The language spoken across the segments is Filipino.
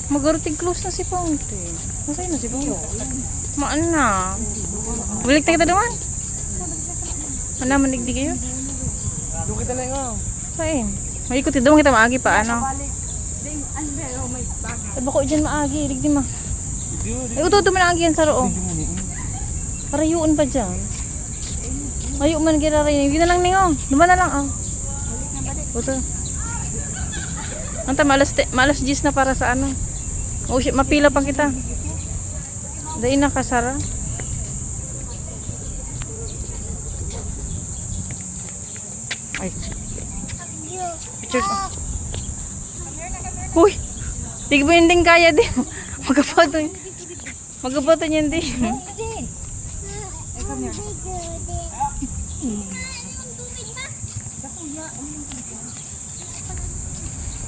Mag-artig close na si Ponte. Masaya na si Ponte. Maan na. Balik na kita naman. Ano naman nigdi kayo? Doon kita lang oh. Saan? May ikot doon kita maagi pa ano. Ay bako dyan maagi. Ligdi ma. Ay uto man agi yan sa roong. Parayuon pa dyan. Mayo man giraray. Hindi na lang ningo. Duman na lang oh. Uto. Anta malas 10 na para sa ano. Oh shit, mapila pa kita. Dai na kasara. Ay. Picture. Uy. Di ba hindi kaya din. Magapoto. Magapoto niyan din.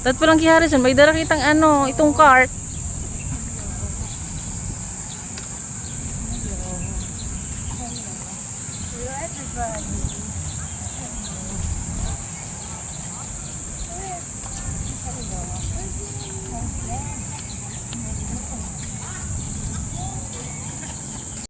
Tat pa lang kay Harrison, may dara kitang ano, itong cart. Hello everybody.